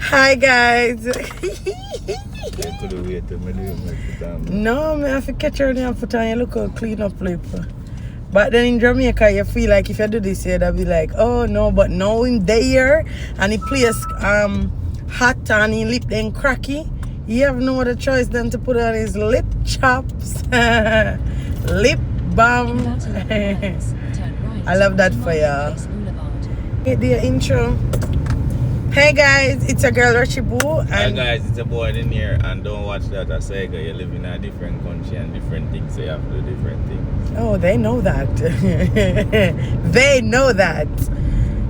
Hi guys. No, me have to catch her and put on your look how clean up lip. But then in Jamaica, you feel like if you do this here, they'll be like, oh no, but now him there and he plays hot and he lip then cracky. You have no other choice than to put on his lip chops. Lip balm. I love that for y'all. Get the intro. Hey guys, it's a girl Rachibu. And hi guys, it's a boy in here, and don't watch that. I say you live in a different country and different things, so you have to do different things. Oh, they know that. They know that.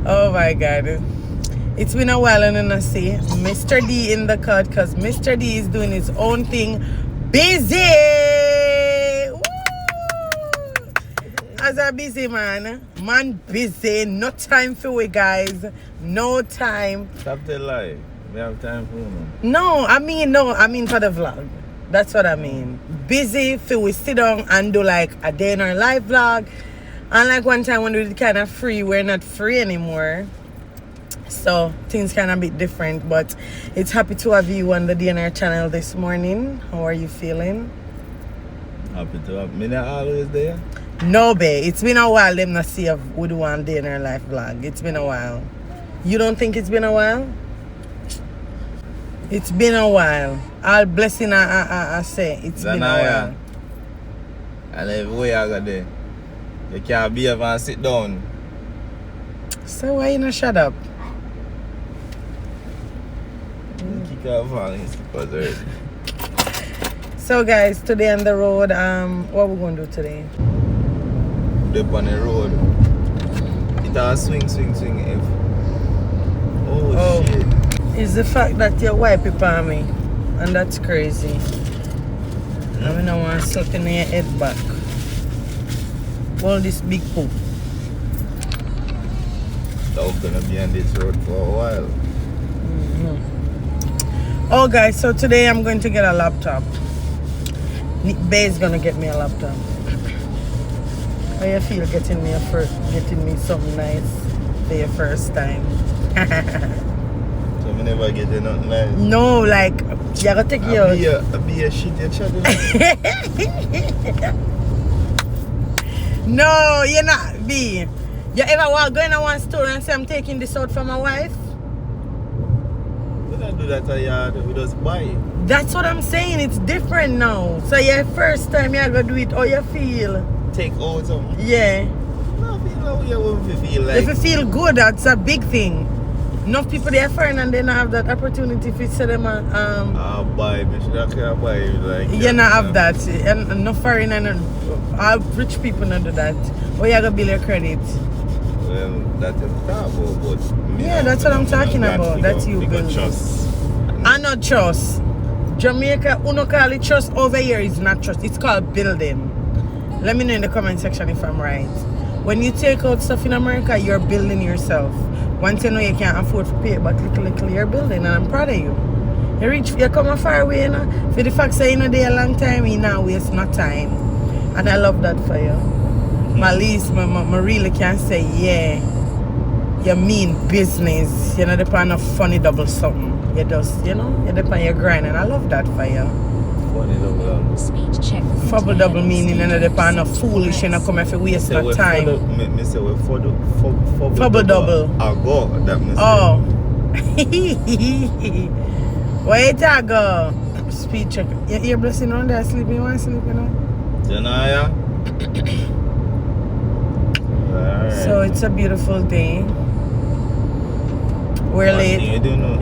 Oh my god. It's been a while and I see Mr. D in the cut because Mr. D is doing his own thing. Busy! Woo! As a busy man. Man busy. No time for we guys. No time. Stop the lie. We have time for you. No, I mean for the vlog. That's what I mean. Busy for we sit down and do like a day in our live vlog. And like one time when we did kind of free, we're not free anymore. So things kind of a bit different, but it's happy to have you on the DNR channel this morning. How are you feeling? Happy to have me. Not always there. No, babe. It's been a while. Them not see if we do one DNR life vlog. It's been a while. You don't think it's been a while? It's been a while. All blessing I say. It's been a while. And everywhere I got there, you can't be able to sit down. So why you not shut up? Kick off on his already. So guys, today on the road, what we gonna do today? Up on the road. It all swing. If. Oh shit. It's the fact that you wipe it on me. And that's crazy. I mean, I want to suck in your head back. All this big poop. Dog's gonna be on this road for a while. Oh guys, so today I'm going to get a laptop. Nick Bay is gonna get me a laptop. How you feel getting me something nice for your first time? So we never get nothing nice. No, like you gotta take your. I be a shit you chatting. No, you're not B. You ever go in a one store and say I'm taking this out for my wife? We don't do that at yard, we just buy it. That's what I'm saying, it's different now. So your first time you're gonna do it, how you feel? Take out something. Yeah. No, feel how you feel like. If you feel good, that's a big thing. Enough people they are foreign and they don't have that opportunity if you say them buy me, should I buy you like you not have that. And no foreign and all rich people not do that. Or you gonna build your credit. Well, that's a trouble, but yeah, that's what I'm talking about. That's you build. Trust. I not trust. Jamaica, uno call it trust, over here is not trust. It's called building. Let me know in the comment section if I'm right. When you take out stuff in America, you're building yourself. Once you know you can't afford to pay it, but little you're building, and I'm proud of you. You come a far way, you know. For the fact that you know there a long time, you now waste no time. And I love that for you. At least I really can say, yeah, you mean business. You're not depend on funny double something. You just, you know, you depend on your grind, and I love that for you. Funny double. Speech check. Fubble double meaning you know depend on foolish and not come if you waste no time. Me say we Fubble double. I go that me say. Oh. Wait I go. Speed check. You're blessing on there sleeping. You want to sleep, you know? Janaya. Right. So it's a beautiful day. We're late. You do know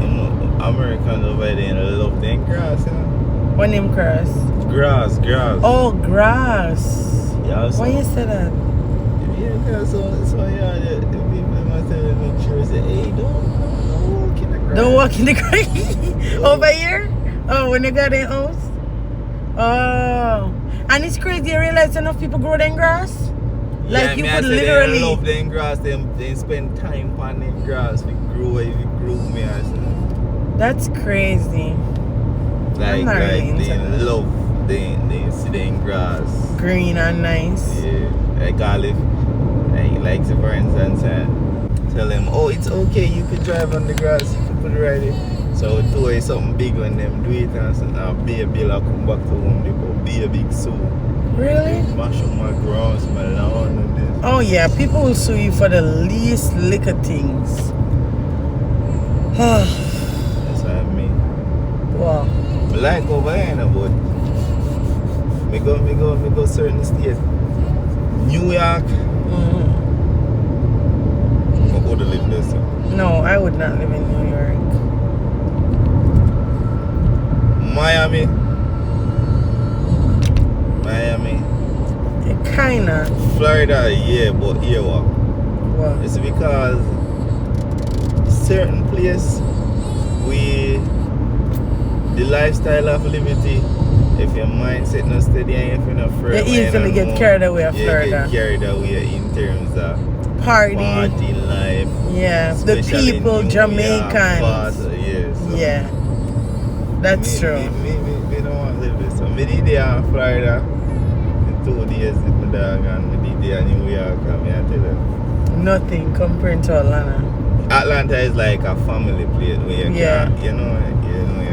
Americans over there love them grass, you know? What name cross? Grass. Oh, grass. Yeah, so, why you say that? Yeah, so yeah, the people must make sure say, hey, don't walk in the grass. Don't walk in the grass. Over here? Oh, when you got in house? Oh. And it's crazy, you realize enough people grow them grass? Like yeah, you could literally they love them grass, they spend time on them grass, we grow if you grow me I say. That's crazy. Like they love they see them grass. Green and nice. Yeah. Like Olive. Like for instance tell him, oh it's okay, you could drive on the grass, you could put it right there. So two is something big when them do it and so now baby will come back to home, they go be a big sue. Really? Mash up my grounds, my lawn and this. Oh yeah, people will sue you for the least little things. That's what I mean. Wow. I like over here now, but me go certain states. New York, I would live there. So. No, I would not live in New York. Miami. Kinda. Florida, yeah, but here what? What? It's because certain place the lifestyle of liberty, if your mindset not steady and if you're not afraid, You easily get carried away of Florida. Get carried away in terms of Party life. Yeah, the especially people, New Jamaicans. York, Boston, yeah, so Yeah, that's true. Me don't want to live there. So me did there in Florida in 2 days with my dog and me did there in New York and me I tell you. Nothing compared to Atlanta. Atlanta is like a family place where you Yeah. can, you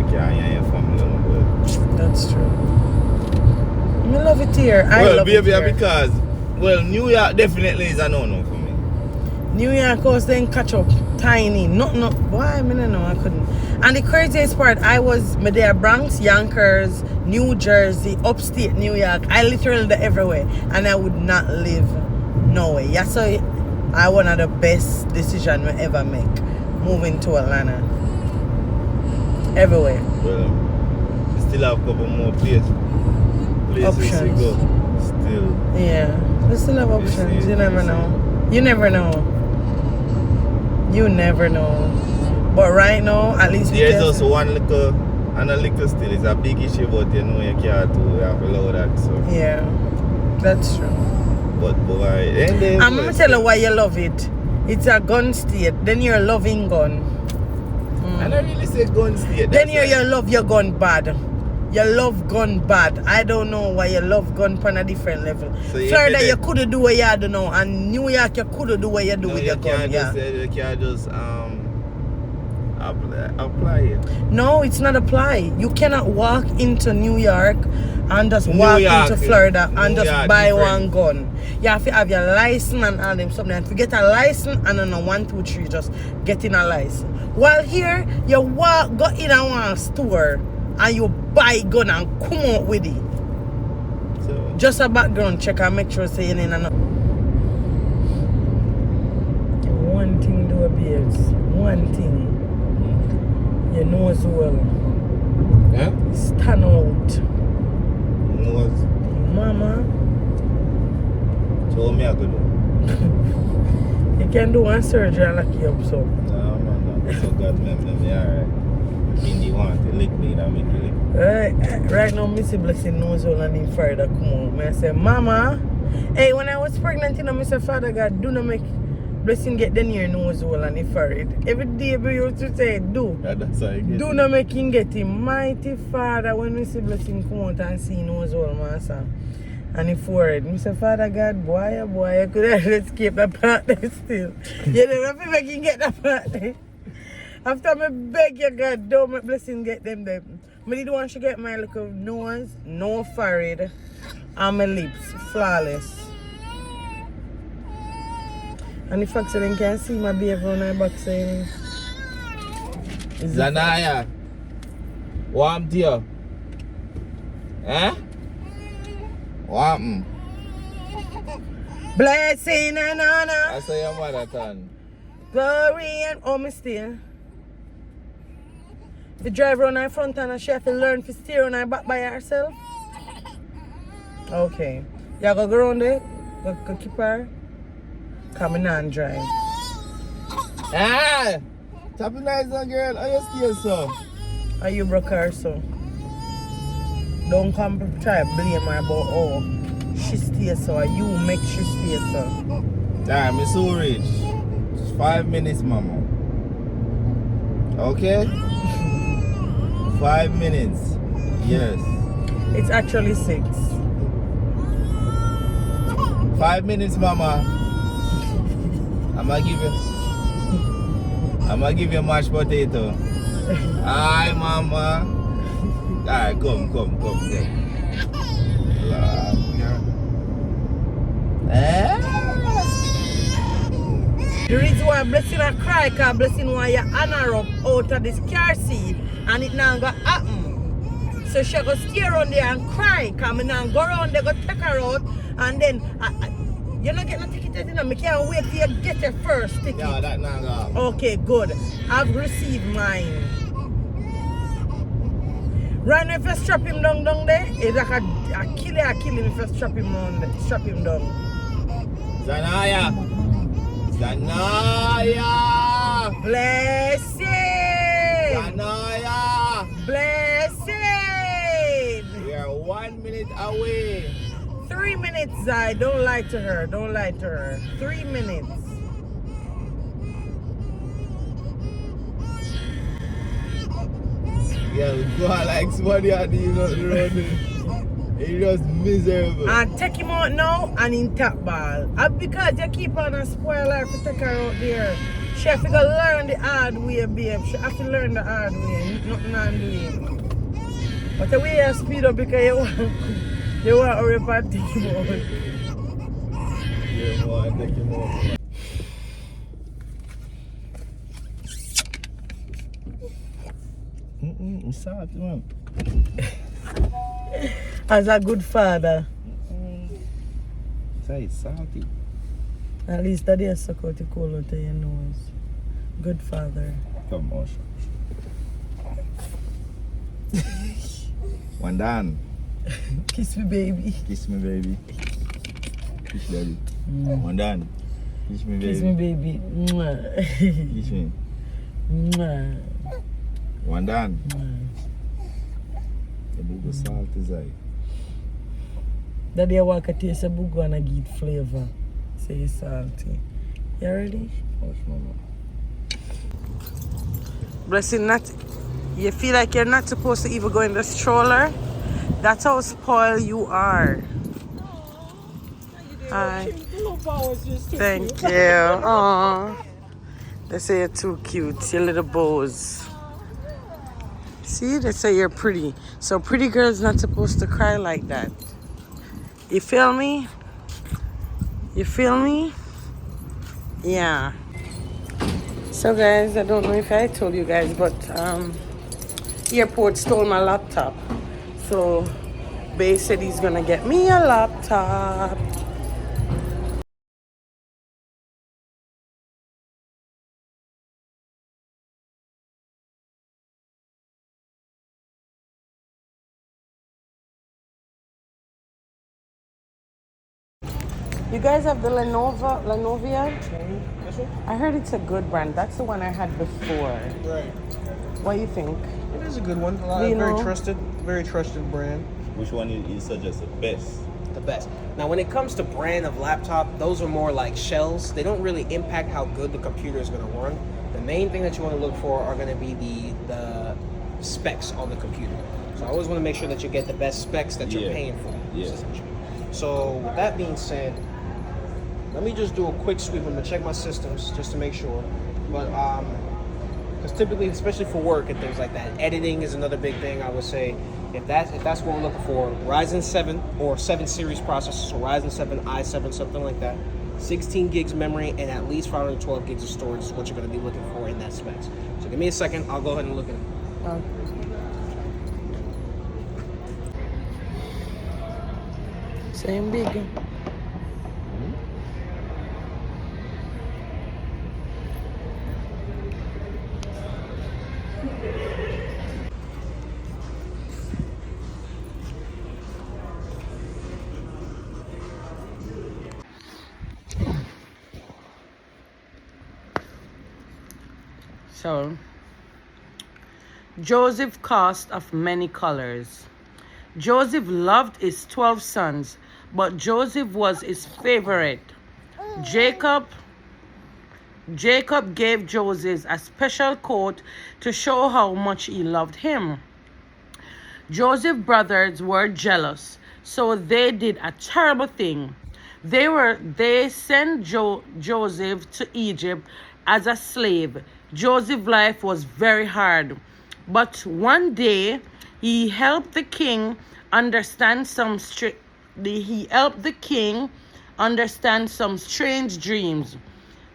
can hear your family on board. That's true. I love it here. I Well, love it baby, here. because New York definitely is a no-no for me. New York was then catch up tiny. Not why I don't know, I couldn't. And the craziest part, I was there Bronx, Yonkers, New Jersey, upstate New York. I literally there everywhere. And I would not live nowhere. Yeah, so I one of the best decisions we ever make. Moving to Atlanta. Everywhere. Well, we still have a couple more places to Options. go. Still. Yeah. We still have options. You never know. You never know. You never know. But right now, at least we There's can- also one little, and a little still. It's a big issue, but you know you can't do. You have to allow that. So, Yeah, that's true. but boy, and then I'm gonna tell you why you love it. It's a gun state. Then you're loving gun. I don't really say gun state. Then you love your gun bad. You love gun bad. I don't know why you love gun on a different level. So you Florida, did you it. could do what you do now, and New York, you could do what you do No, with you your gun. can't Yeah. just, you can't just apply it. No, it's not apply. You cannot walk into New York and just New walk York, into Florida and New just York buy different. one gun. You have to have your license and all them something. And to get a license and then a 1, 2, 3, just getting a license. While here, you go in a one store and you buy gun and come out with it. So Just a background check and make sure say you in another. One thing do a babes. One thing. You know as well. yeah? Stand out. No, Mama, so me I could do. you can do one surgery and lock you up so. No, man, so God me alright. Hindi want to lick me, that make you lick. Right now, Missy Blessing knows all and in further come on. I say, Mama, hey, when I was pregnant, you know, I say, Father God, do not make Blessing get the near nose hole and the forehead. Every day we used to say, do. That's how I get Do it. not make him get him. Mighty Father, when we see Blessing come out and see nose hole, master. And the forehead. I say, Father God, boy, I could have escaped that part there still. You never have to make him get that part there. After me beg you, God, don't make Blessing get them there. I did want to get my little nose, no forehead, and my lips, flawless. And the fact that they can see my baby on my back saying, Zanaya, warm to you. Eh? Warm. blessing and honor, I say your mother tongue. glory and oh, me still. If you drive around in front and she have to learn to steer on her back by herself. Okay. You go around there, go keep her. Come in and drive. Ah! Tapping nice on girl, how you still so? Are you broke her so? Don't come try to blame her about oh she stays so or you make she stay so. Damn, it's so rich. It's 5 minutes, mama. Okay? 5 minutes. Yes. It's actually 6. 5 minutes, mama. I'm gonna give you mashed potato. Hi, mama. Alright, come. The reason why Blessing a cry, cause Blessing why your honor up out of this car seat and it now gonna happen. So she go stay around there and cry, cause me now go around there, go take her out, and then you not get no ticket yet, you know. Me can't wait till you get your first ticket. Yeah, that now go. Okay, good. I've received mine. Right now, if you strap him down there, it's like a killer if you strap him down. Zanaya. Blessing! Zanaya. Blessing! We are 1 minute away. 3 minutes, Zai. Don't lie to her. 3 minutes. Yeah, we go like somebody out there, it's just miserable. And take him out now and in tap ball. And because you keep on a spoil her to take her out there. She have to go learn the hard way, babe. She have to learn the hard way. Nothing on doing. But the way you speed up because you want to hurry up and take him out. Yeah, man, take him out. It's salty, man. As a good father. It's salty. At least that is suck out the cold out of your nose. Good father. Come on. One done. Kiss me, baby. Kiss me, baby. Kiss daddy. One done. Kiss me, baby. Kiss me, baby. Mwah. Kiss me. Mwah. One done. Mwah. The booger salt is I. Daddy, I walk a taste of bugo and I give it flavor. Say it's salty. You ready? Hush, mama. Blessing, not. You feel like you're not supposed to even go in the stroller? That's how spoiled you are. Hi. Thank you. Aww. They say you're too cute. Your little bows. See, they say you're pretty. So pretty girls not supposed to cry like that. You feel me? You feel me? Yeah. So guys, I don't know if I told you guys, but airport stole my laptop. So Bay said he's gonna get me a laptop. You guys have the Lenovo? This one? I heard it's a good brand. That's the one I had before. Right. What do you think? It is a good one. You Very know. very trusted brand. Which one you suggest the best? The best. Now, when it comes to brand of laptop, those are more like shells. They don't really impact how good the computer is going to run. The main thing that you want to look for are going to be the specs on the computer. So I always want to make sure that you get the best specs that you're Yeah. paying for. Yeah. So with that being said, let me just do a quick sweep. I'm gonna check my systems just to make sure. But because typically, especially for work and things like that, editing is another big thing. I would say if that's what we're looking for, Ryzen 7 or 7 series processor, so Ryzen 7, i7, something like that. 16 gigs memory and at least 512 gigs of storage is what you're going to be looking for in that specs. So give me a second. I'll go ahead and look at it. Same big. So, Joseph cast of many colors. Joseph loved his 12 sons, but Joseph was his favorite. Jacob gave Joseph a special coat to show how much he loved him. Joseph's brothers were jealous, so they did a terrible thing. They sent Joseph to Egypt as a slave. Joseph's life was very hard. But one day he helped the king understand some strange dreams.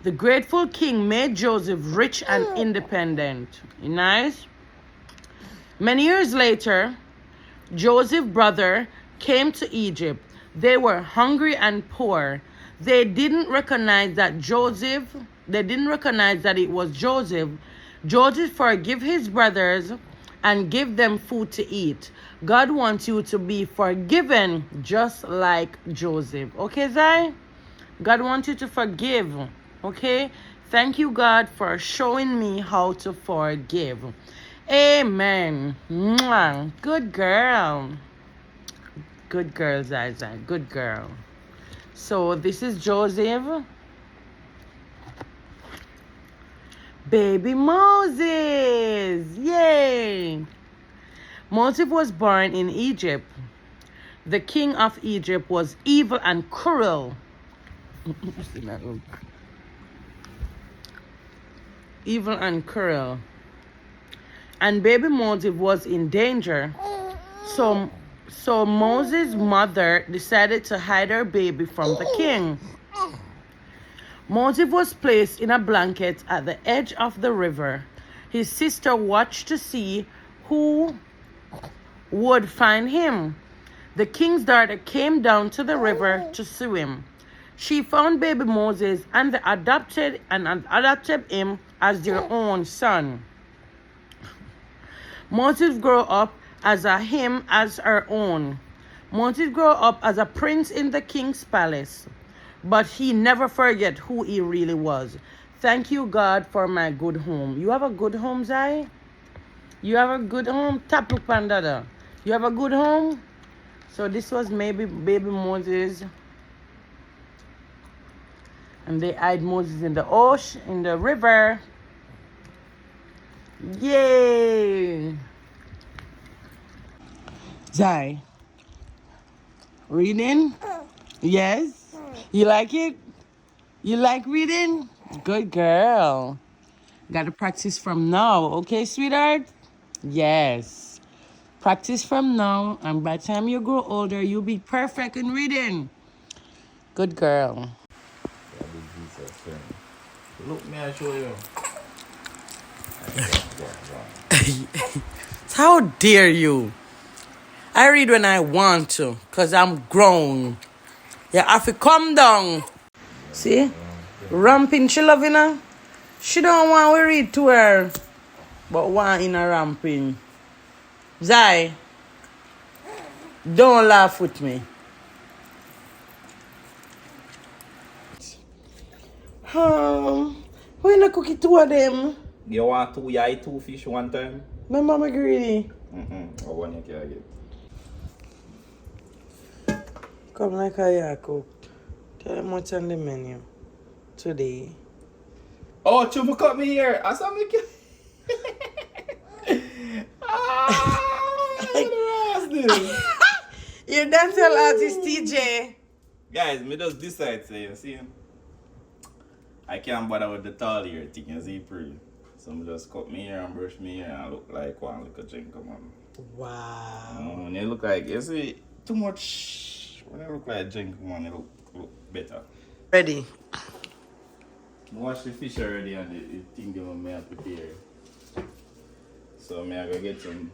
The grateful king made Joseph rich and independent. Nice. Many years later, Joseph's brother came to Egypt. They were hungry and poor. They didn't recognize that it was Joseph. Joseph forgave his brothers and give them food to eat. God wants you to be forgiven just like Joseph. Okay, Zai? God wants you to forgive. Okay? Thank you, God, for showing me how to forgive. Amen. Mwah. Good girl. Good girl, Zai. Good girl. So this is Joseph. Baby Moses. Yay. Moses was born in Egypt. The king of Egypt was evil and cruel. Evil and cruel. And baby Moses was in danger. So Moses' mother decided to hide her baby from the king. Moses was placed in a blanket at the edge of the river. His sister watched to see who would find him. The king's daughter came down to the river to swim. She found baby Moses and adopted him as their own son. Moses grew up as her own. Moses grew up as a prince in the king's palace, but he never forget who he really was. Thank you, God, for my good home. You have a good home, Zai? You have a good home? Tapu Pandada. You have a good home? So this was maybe baby Moses. And they hide Moses in the ocean, in the river. Yay! Zai, reading? Yes? You like it? You like reading? Good girl. Got to practice from now, okay, sweetheart? Yes. Practice from now, and by the time you grow older, you'll be perfect in reading. Good girl. Look, me, I show you. How dare you? I read when I want to, because I'm grown. You have to come down. See? Ramping, she loving her. She don't want to read to her, but want in a ramping. Zai, don't laugh with me. When I cook it two of them? You want two, you eat two fish one time? My mama greedy. I want you can get. Come like I cooked. Tell them what's on the menu today. Oh, Chuma cut me here. I saw me. You're dental artist, TJ. Guys, me just decide, say, you see, I can't bother with the tall hair thing, you see, pretty. So I just cut me hair and brush me hair and look like one little drink, man. Wow. When you look like, you see, too much, when you look like drink, man, you look better. Ready? Wash the fish already and the thing they want me to prepare. So I go get some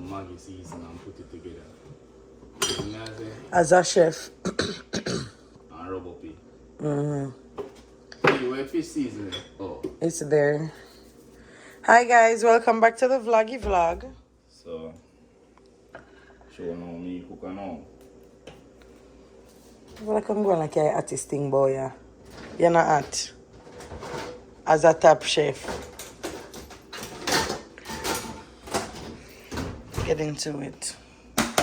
Maggi season and put it together. You know what I'm saying? As a chef. And rub up it. Where fish season? Oh. It's there. Hi guys, welcome back to the vloggy vlog. So, show now me cook now. Well, I can go like an artist thing, boy. Yeah. You're not art. As a top chef. Get into it.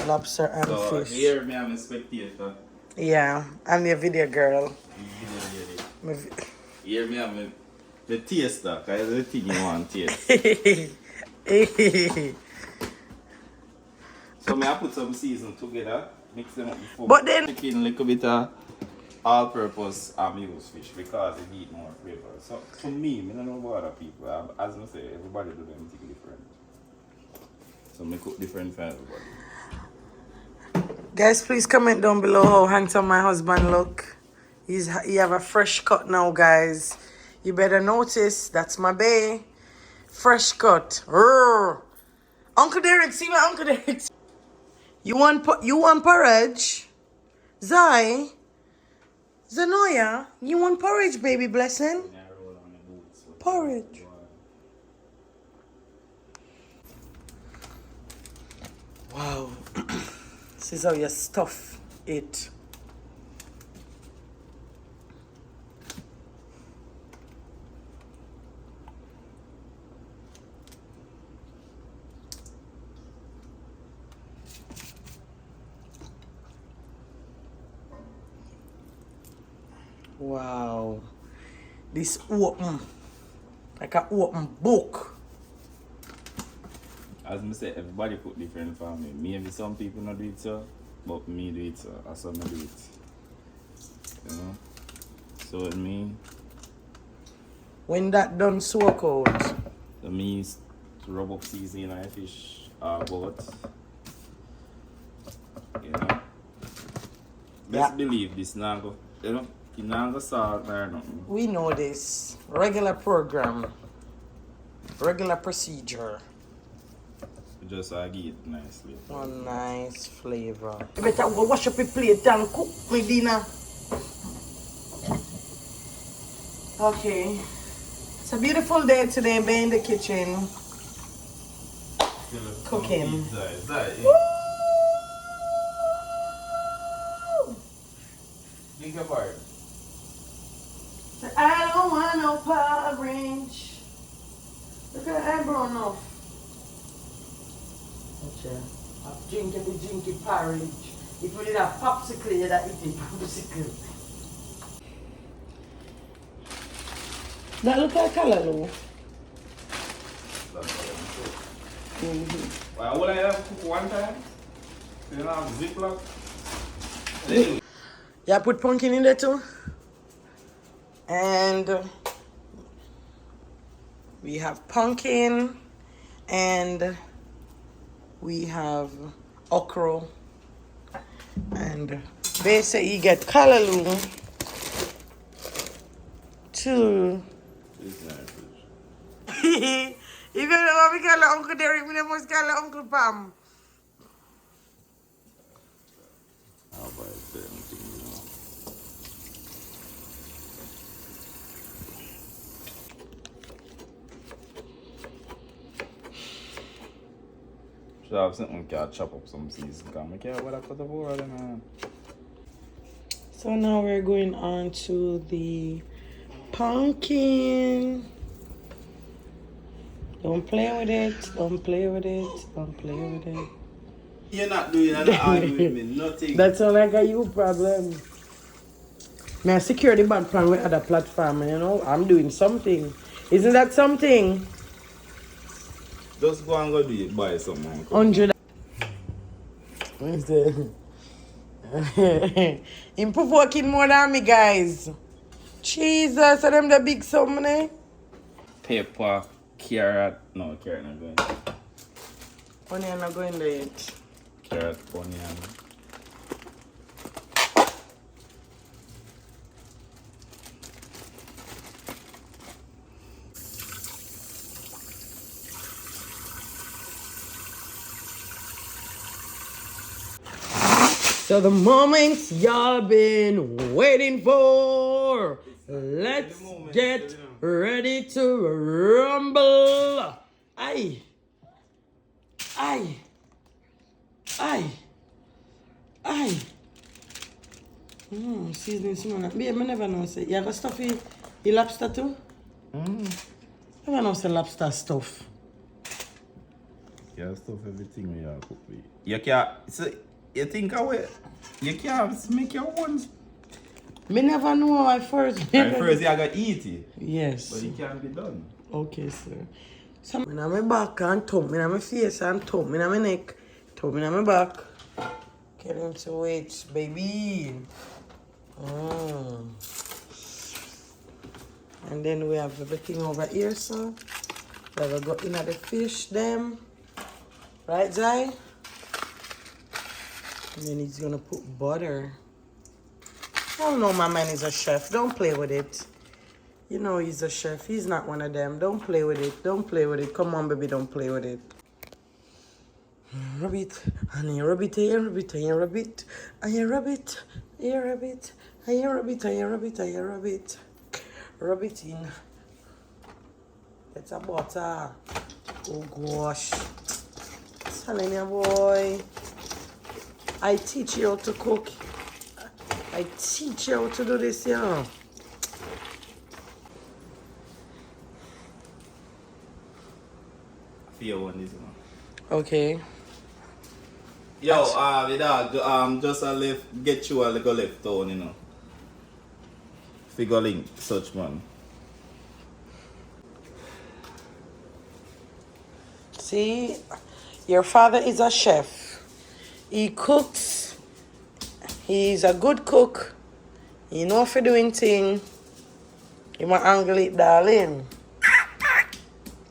Lobster and so, fish. Here me I'm a spectator. Yeah, I'm your video girl. Here me I'm the taster, because it's the thing you want to taste. So I put some season together, mix them up before. But then Chicken, a little bit of all-purpose use fish because it need more flavor. So to me, I don't know about other people. As I say, everybody do them thing different. So I cook different for everybody. Guys, please comment down below how handsome my husband look. He have a fresh cut now, guys. You better notice, that's my bae. Fresh cut. Rrr. Uncle Derek, see my Uncle Derek. You want porridge? Zai? Zanoya? You want porridge, baby blessing? Porridge. Wow. This is how you stuff it. Wow. This open. Like an open book. As I say, everybody put different for me. Maybe some people not do it so, but me do it so. Or some do it. You know? So it mean, When that done soak out. so me to rub up seasoning on fish or boat. You know? Best believe this now go, you know, you not go salt or nothing. We know this. Regular program. Regular procedure. Just so I get it nicely. One nice flavor. You better go wash up your plate and cook my dinner. Okay. It's a beautiful day today, be in the kitchen. Cooking. Drink a part. I don't want no porridge. Look at that brown enough. Okay. I'm drinking porridge. If you need a popsicle, you'd eat a popsicle. That look like callaloo. Well, will I have to cook one time? You know, Ziploc. Anyway. Yeah, put pumpkin in there too. And we have pumpkin and we have okra. And basically you get callaloo too. You gonna want me call Uncle Derek, me must call Uncle Pam. How about certain things, you know? Should have something can chop up some season. Because I can't wear that cut of already, man. So now we're going on to the pumpkin. Don't play with it. Don't play with it. Don't play with it. You're not doing an argument with me, nothing. That's all like a you problem. May I secure the band plan with other platform, you know? I'm doing something. Isn't that something? Just go and go do it, buy something. 100. Where's the... Him working more than me, guys. Jesus, and them the big sum, eh? Pepper, carrot. No, carrot not going. Onion not going there yet. Carrot, onion. So the moment y'all been waiting for. Let's get ready to rumble. Aye. Aye. Aye. Aye. Seasoning small. Babe, I never know say. You have a stuffy lobster too? Never know say lobster stuff. Yeah, stuff everything we have cook with. You can't, so you think you can't make your own. Me never know at first. At first you gotta eat it. Yes. But it can't be done. Okay, sir. So, I'm in my back and thumb, in my face and thumb, in my neck, thumb in my back. Get him to wait, baby. And then we have everything over here, so we have got in the fish, them. Right, Zai? And then he's gonna put butter. Oh no, my man is a chef. Don't play with it. You know he's a chef. He's not one of them. Don't play with it. Don't play with it. Come on, baby, don't play with it. Rub it, and you rub it, and you rub it, and you rub it, and you rub it, and you rub it, and you rub it, and you rub it, and you rub it. Rub it in. It's a butter. Oh gosh. Telling you, boy. I teach you how to cook. I teach you how to do this, yeah. Fear one this one. Okay. Yo, the dog, just a left, get you a little left on, you know. Figure link, such man. See, your father is a chef. He cooks. He's a good cook. He know for doing thing. You might angle it, darling.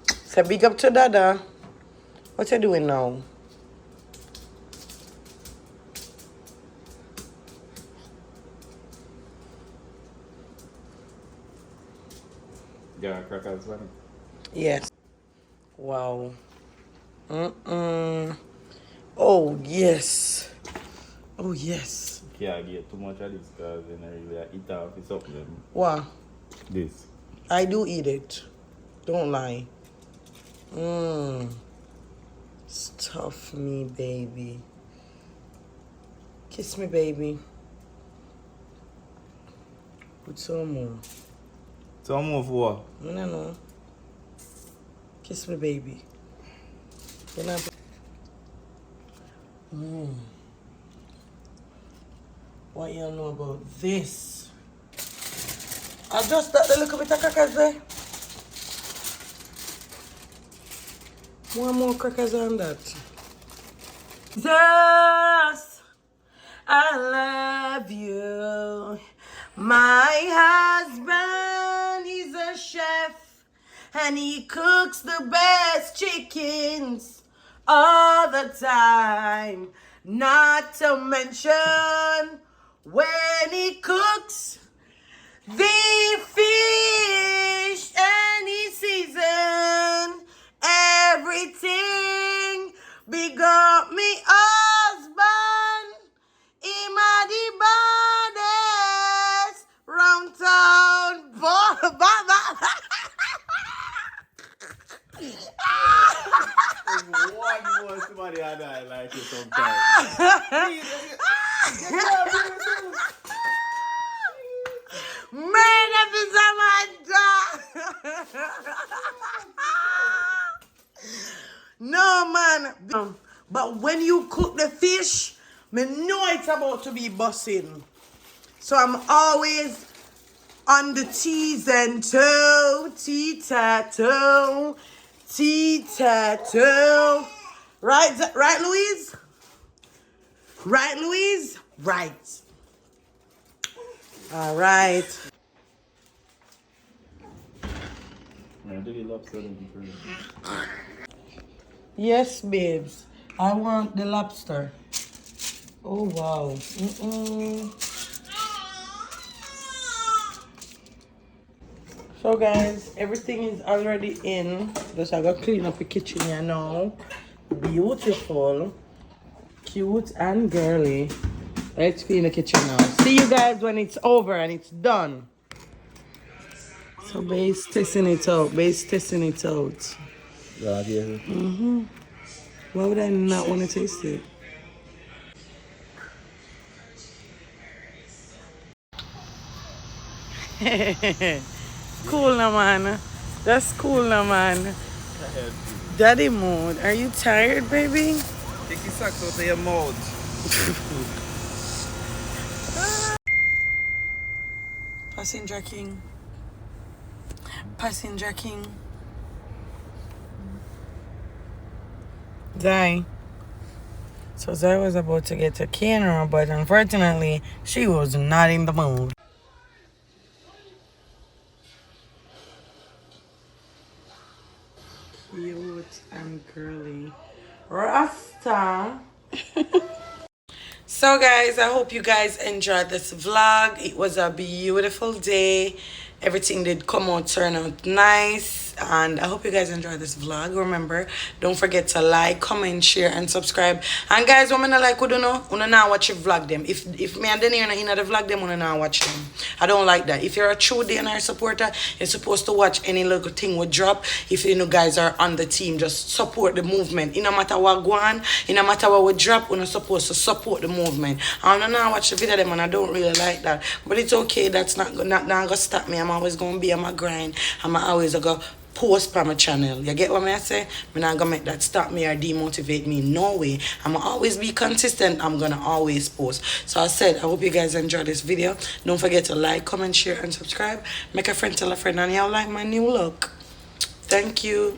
Say big up to Dada. What you doing now? Yeah, crackers, man. Yes. Wow. Oh, yes. Oh, yes. Yeah, I get too much of this because then I really eat off it's up them. Wow. This. I do eat it. Don't lie. Stuff me, baby. Kiss me, baby. Put some more. Some more for what? No. Kiss me, baby. Then I... What you know about this? I just got the little bit of crackers there. One more crackers on that. Jesus, I love you. My husband is a chef and he cooks the best chickens all the time. Not to mention when he cooks the fish and he season everything. Big up me husband, him a the baddest round town. One more somebody I like it sometimes. Man, that is Samantha. No, man. But when you cook the fish, me know it's about to be busting. So I'm always on the T's and toe, T-tattoo, T-tattoo. Right, Louise? Right, Louise? Right. All right. Man, do the lobster then for you. Yes, babes. I want the lobster. Oh, wow. So, guys, everything is already in. Just I gotta clean up the kitchen here now. Beautiful. Cute and girly. Let's clean the kitchen now. See you guys when it's over and it's done. So, Bae's testing it out. Bae's testing it out. Yeah, yeah. Why would I not want to taste it? Cool now, man. That's cool now, man. Daddy mode. Are you tired, baby? Take your socks out of your mouth. Passenger King. Passenger King. Zai. So Zai was about to get a camera, but unfortunately, she was not in the mood. Cute and girly. Rasta. So guys, I hope you guys enjoyed this vlog. It was a beautiful day. Everything did turn out nice, and I hope you guys enjoyed this vlog. Remember, don't forget to like, comment, share, and subscribe. And guys, what I not like, you not watch your vlog them. If me and Denny are in the vlog them, you not watch them. I don't like that. If you're a true DNR supporter, you're supposed to watch any little thing we drop. If you know guys are on the team, just support the movement. It no matter what go on, it no matter what we drop, we're not supposed to support the movement. I don't know watch the video them, and I don't really like that. But it's okay. That's not gonna stop me. I'm always gonna be on my grind. I'm always gonna post on my channel. You get what I say? I'm not gonna make that stop me or demotivate me. No way. I'm gonna always be consistent. I'm gonna always post. So I said, I hope you guys enjoyed this video. Don't forget to like, comment, share, and subscribe. Make a friend tell a friend, and y'all like my new look. Thank you.